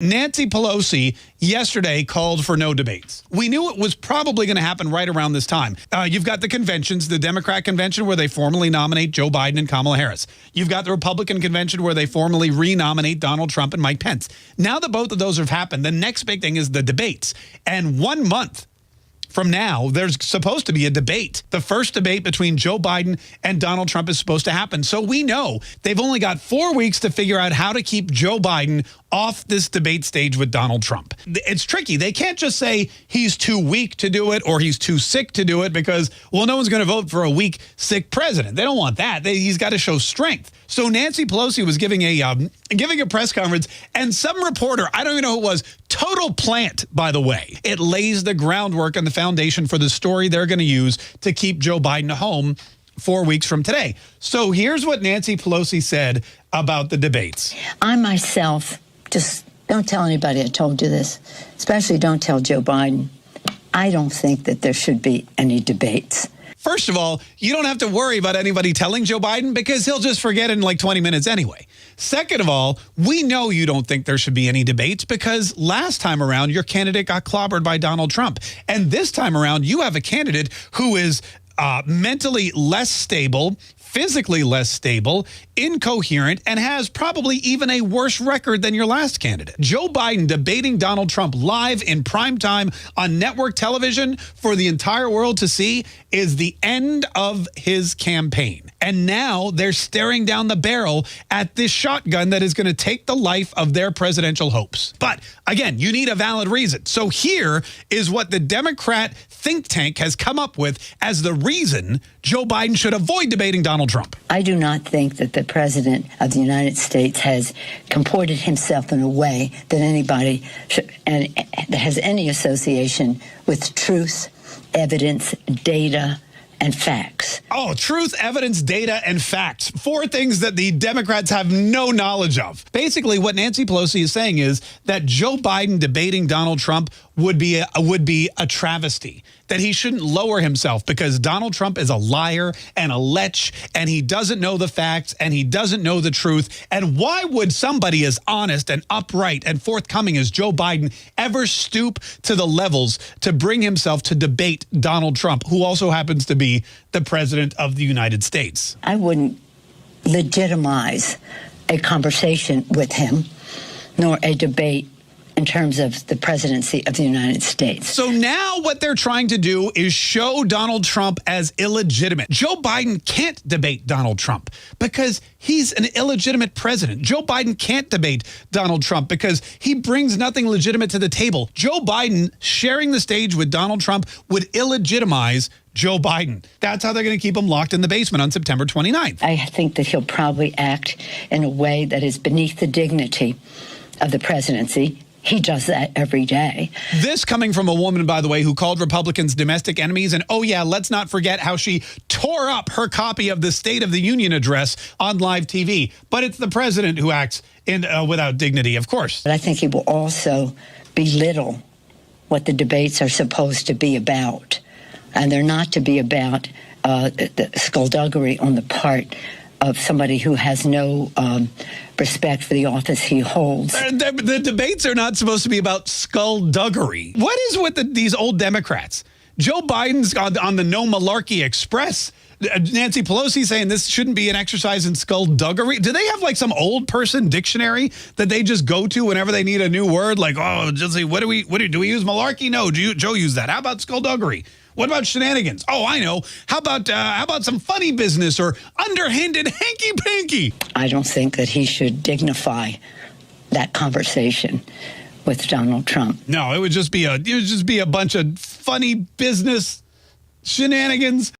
Nancy Pelosi yesterday called for no debates. We knew it was probably going to happen right around this time. You've got the conventions, the Democrat convention where they formally nominate Joe Biden and Kamala Harris. You've got the Republican convention where they formally renominate Donald Trump and Mike Pence. Now that both of those have happened, the next big thing is the debates. And 1 month from now, there's supposed to be a debate. The first debate between Joe Biden and Donald Trump is supposed to happen. So we know they've only got 4 weeks to figure out how to keep Joe Biden off this debate stage with Donald Trump. It's tricky. They can't just say he's too weak to do it or he's too sick to do it because, well, no one's going to vote for a weak, sick president. They don't want that. He's got to show strength. So Nancy Pelosi was giving a press conference, and some reporter, I don't even know who it was, total plant, by the way. It lays the groundwork and the foundation for the story they're going to use to keep Joe Biden home 4 weeks from today. So here's what Nancy Pelosi said about the debates. I myself, just don't tell anybody I told you this, especially don't tell Joe Biden. I don't think that there should be any debates. First of all, you don't have to worry about anybody telling Joe Biden because he'll just forget in like 20 minutes anyway. Second of all, we know you don't think there should be any debates because last time around, your candidate got clobbered by Donald Trump. And this time around, you have a candidate who is mentally less stable, physically less stable, incoherent, and has probably even a worse record than your last candidate. Joe Biden debating Donald Trump live in prime time on network television for the entire world to see is the end of his campaign. And now they're staring down the barrel at this shotgun that is going to take the life of their presidential hopes. But again, you need a valid reason. So here is what the Democrat think tank has come up with as the reason Joe Biden should avoid debating Donald Trump. I do not think that the President of the United States has comported himself in a way that anybody should, and that has any association with truth, evidence, data, and facts. Oh, truth, evidence, data, and facts. 4 things that the Democrats have no knowledge of. Basically, what Nancy Pelosi is saying is that Joe Biden debating Donald Trump would be a travesty, that he shouldn't lower himself because Donald Trump is a liar and a lech, and he doesn't know the facts, and he doesn't know the truth. And why would somebody as honest and upright and forthcoming as Joe Biden ever stoop to the levels to bring himself to debate Donald Trump, who also happens to be the president of the United States? I wouldn't legitimize a conversation with him, nor a debate in terms of the presidency of the United States. So now what they're trying to do is show Donald Trump as illegitimate. Joe Biden can't debate Donald Trump because he's an illegitimate president. Joe Biden can't debate Donald Trump because he brings nothing legitimate to the table. Joe Biden sharing the stage with Donald Trump would illegitimize Joe Biden. That's how they're going to keep him locked in the basement on September 29th. I think that he'll probably act in a way that is beneath the dignity of the presidency. He does that every day. This coming from a woman, by the way, who called Republicans domestic enemies. And oh, yeah, let's not forget how she tore up her copy of the State of the Union address on live TV. But it's the president who acts without dignity, of course. But I think he will also belittle what the debates are supposed to be about. And they're not to be about the skullduggery on the part of somebody who has no respect for the office he holds. The debates are not supposed to be about skullduggery. What is with these old Democrats? Joe Biden's on the No Malarkey Express. Nancy Pelosi saying this shouldn't be an exercise in skullduggery. Do they have like some old person dictionary that they just go to whenever they need a new word? Like, oh, just say, do we use malarkey? No, Joe use that. How about skullduggery? What about shenanigans? Oh, I know. How about some funny business or underhanded hanky-panky? I don't think that he should dignify that conversation with Donald Trump. No, it would just be a bunch of funny business shenanigans.